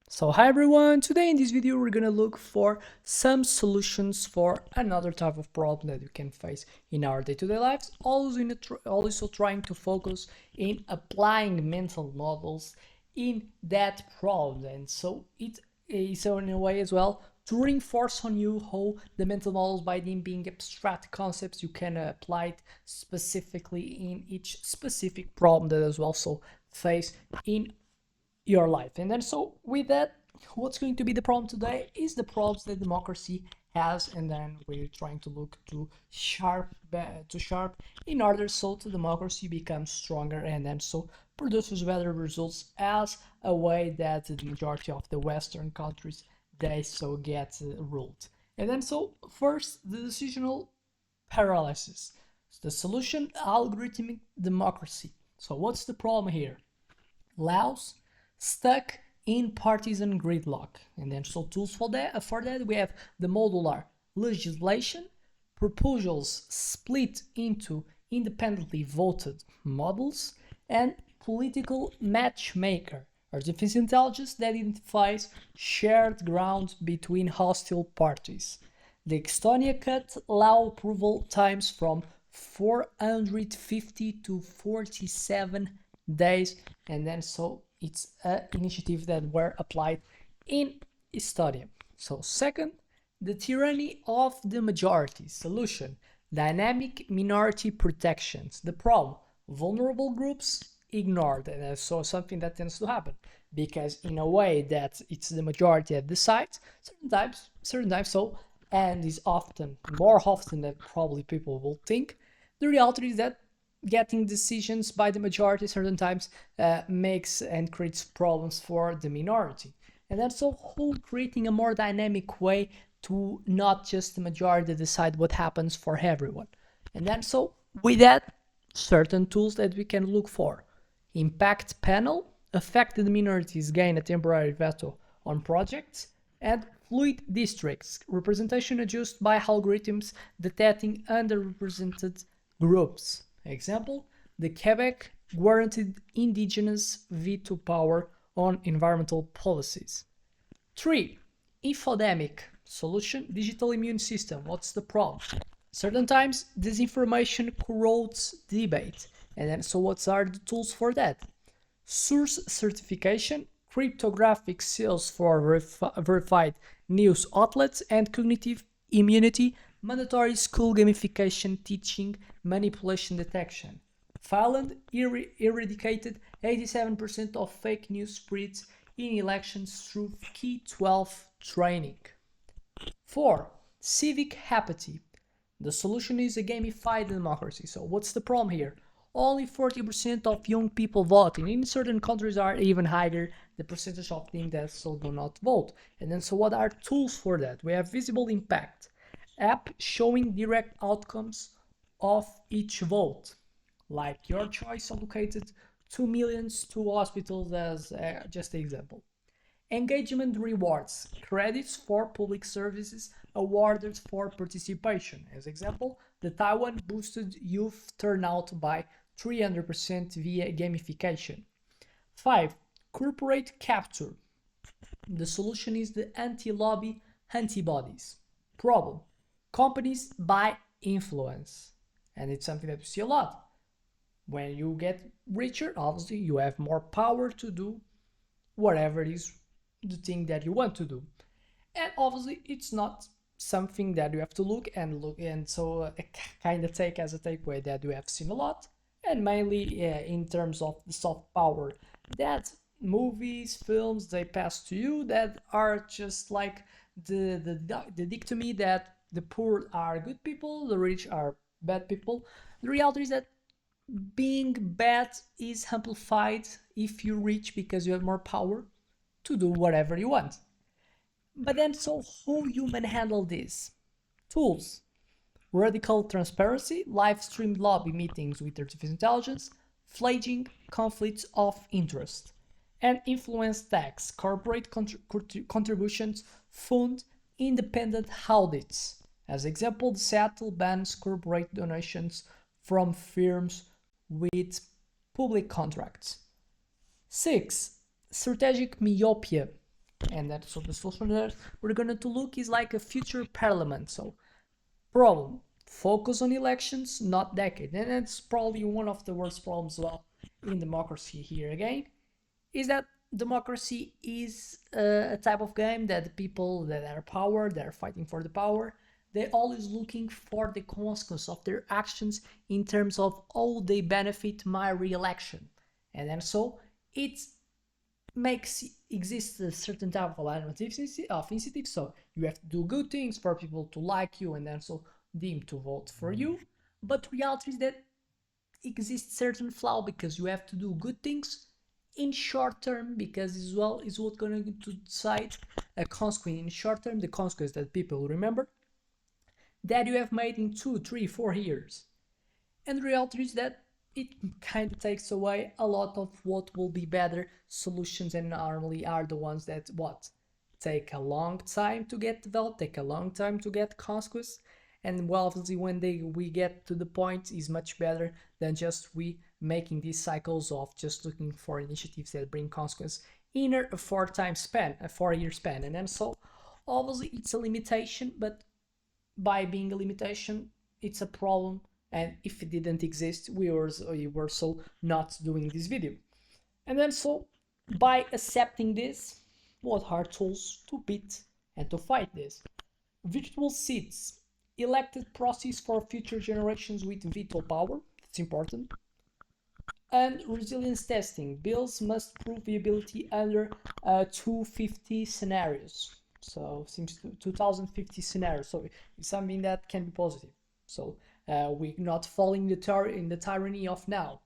So hi everyone, today in this video we're gonna look for some solutions for another type of problem that you can face in our day-to-day lives, also trying to focus in applying mental models in that problem. And so it is in a way as well to reinforce on you how the mental models, by them being abstract concepts, you can apply it specifically in each specific problem that is also face in your life. And then so with that, what's going to be the problem today is the problems that democracy has, and then we're trying to look to sharp in order so the democracy becomes stronger and then so produces better results as a way that the majority of the Western countries they so get ruled. And then so first, the decisional paralysis. The solution: algorithmic democracy. So what's the problem here? Laos stuck in partisan gridlock. And then so tools for that we have the modular legislation, proposals split into independently voted models, and political matchmaker, artificial intelligence that identifies shared ground between hostile parties. The Estonia cut law approval times from 450 to 47 days, and then so it's an initiative that were applied in Estonia. So second, the tyranny of the majority. Solution: dynamic minority protections. The problem: vulnerable groups ignored. And that's so something that tends to happen because in a way that it's the majority that decides certain times so, and is often more often than probably people will think. The reality is that getting decisions by the majority certain times makes and creates problems for the minority. And that's so whole creating a more dynamic way to not just the majority decide what happens for everyone. And then so with that, certain tools that we can look for: impact panel, affected minorities gain a temporary veto on projects, and fluid districts, representation adjusted by algorithms detecting underrepresented groups. Example: the Quebec guaranteed indigenous veto power on environmental policies. 3. Infodemic. Solution: digital immune system. What's the problem? Certain times disinformation corrodes debate. And then so what are the tools for that? Source certification, cryptographic seals for verified news outlets, and cognitive immunity, mandatory school gamification teaching manipulation detection. Finland eradicated 87% of fake news spreads in elections through Key 12 training. 4. Civic apathy. The solution is a gamified democracy. So what's the problem here? Only 40% of young people vote, and in certain countries are even higher the percentage of them that still do not vote. And then so what are tools for that? We have visible impact, app showing direct outcomes of each vote, like your choice allocated 2 millions to hospitals as just an example. Engagement rewards, credits for public services awarded for participation. As example, the Taiwan boosted youth turnout by 300% via gamification. 5. Corporate capture. The solution is the anti-lobby antibodies. Problem: companies buy influence, and it's something that we see a lot. When you get richer, obviously you have more power to do whatever it is the thing that you want to do. And obviously it's not something that you have to look and so kind of take as a takeaway that we have seen a lot, and mainly in terms of the soft power that movies, films they pass to you that are just like the dichotomy that the poor are good people, the rich are bad people. The reality is that being bad is amplified if you reach because you have more power to do whatever you want. But then, so how human handle this? Tools: radical transparency, live streamed lobby meetings with artificial intelligence, flagging conflicts of interest, and influence tax, corporate contributions fund independent audits. As example, the Seattle bans corporate donations from firms with public contracts. 6. Strategic myopia. And that, so the solution that we're going to look is like a future parliament. So problem, focus on elections, not decade. And that's probably one of the worst problems, well, in democracy here again, is that democracy is a type of game that the people that are power, that are fighting for the power, they're always looking for the consequence of their actions in terms of how they benefit my re-election. And then so it makes exist a certain type of alignment of incentive. So you have to do good things for people to like you and then so deem to vote for you. But reality is that exists certain flaw because you have to do good things in short term, because as well is what's going to decide a consequence in short term, the consequence that people remember that you have made in 2, 3, 4 years. And the reality is that it kind of takes away a lot of what will be better solutions, and normally are the ones that what take a long time to get developed, take a long time to get consequence. And well, obviously when we get to the point is much better than just we making these cycles of just looking for initiatives that bring consequence in a 4-year span. And then so obviously it's a limitation, but by being a limitation, it's a problem. And if it didn't exist, we were so not doing this video. And then so by accepting this, what are tools to beat and to fight this? Virtual seats, elected process for future generations with veto power, it's important. And resilience testing, bills must prove viability under 250 scenarios. So seems 2050 scenarios. So it's something that can be positive. So we're not falling in the tyranny of now.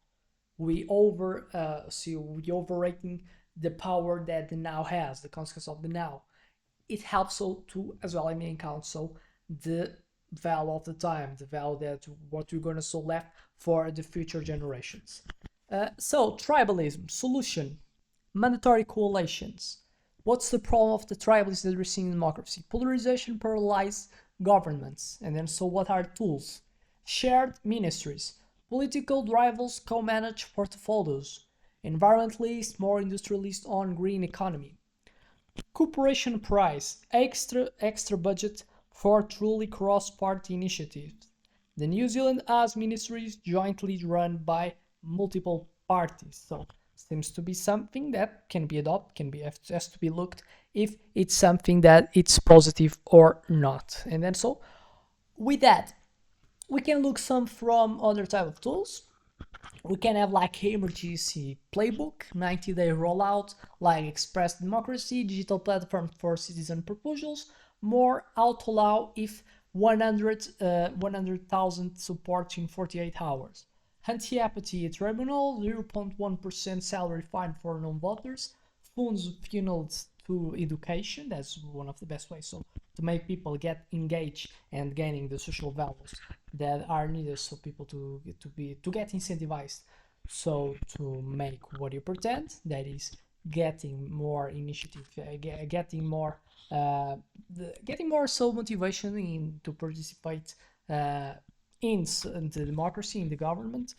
We overrating the power that the now has, the consequence of the now. It helps so to as well, I mean, count so the value of the time, the value that what we're gonna so left for the future generations. So tribalism solution, mandatory coalitions. What's the problem of the tribalism that we're seeing in democracy? Polarization paralyzes governments. And then so what are tools? Shared ministries. Political rivals co-manage portfolios. Environmentalists, more industrialists on green economy. Cooperation prize, extra budget for truly cross-party initiatives. The New Zealand has ministries jointly run by multiple parties. So seems to be something that can be adopted, has to be looked if it's something that it's positive or not. And then so with that, we can look some from other type of tools. We can have like emergency playbook, 90-day rollout, like express democracy, digital platform for citizen proposals, more auto allow if 100,000 support in 48 hours. Anti-Apathy Tribunal, 0.1% salary fine for non-voters, funds funneled to education, that's one of the best ways so to make people get engaged and gaining the social values that are needed so people to get incentivized so to make what you pretend, that is getting more initiative, getting more so motivation in to participate in the democracy, in the government.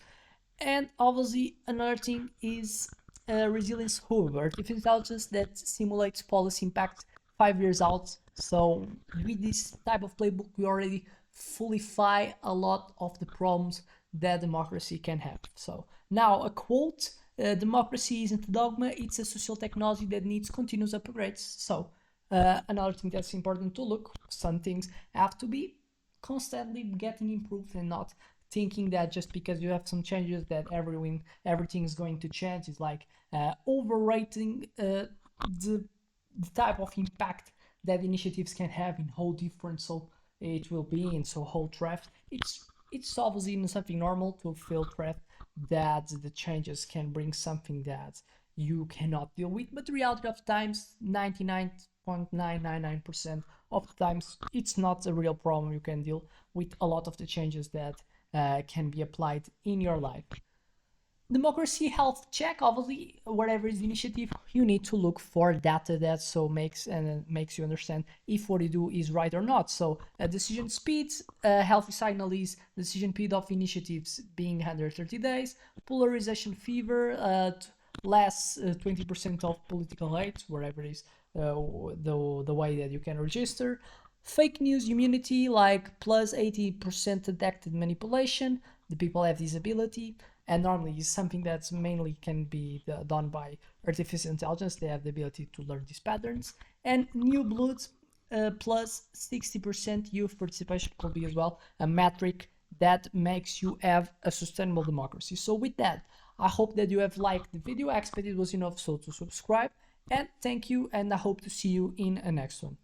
And obviously another thing is resilience hub, artificial intelligence that simulates policy impact 5 years out. So with this type of playbook we already fullify a lot of the problems that democracy can have. So now a quote, democracy isn't a dogma, it's a social technology that needs continuous upgrades. So another thing that's important to look, some things have to be constantly getting improved and not thinking that just because you have some changes that everything is going to change. Is like overrating the type of impact that initiatives can have in how different so it will be in so whole draft. It's obviously something normal to feel threat that the changes can bring something that you cannot deal with, but the reality of times 99.999% of the times it's not a real problem. You can deal with a lot of the changes that can be applied in your life. Democracy health check, obviously whatever is the initiative you need to look for data that so makes you understand if what you do is right or not. So decision speeds, healthy signal is decision speed of initiatives being under 30 days, polarization fever, less 20% of political hate wherever it is, the way that you can register. Fake news immunity, like plus 80% detected manipulation. The people have this ability, and normally it's something that's mainly can be done by artificial intelligence. They have the ability to learn these patterns. And new bloods, plus 60% youth participation could be as well a metric that makes you have a sustainable democracy. So with that, I hope that you have liked the video. I expect it was enough so to subscribe, and thank you, and I hope to see you in a next one.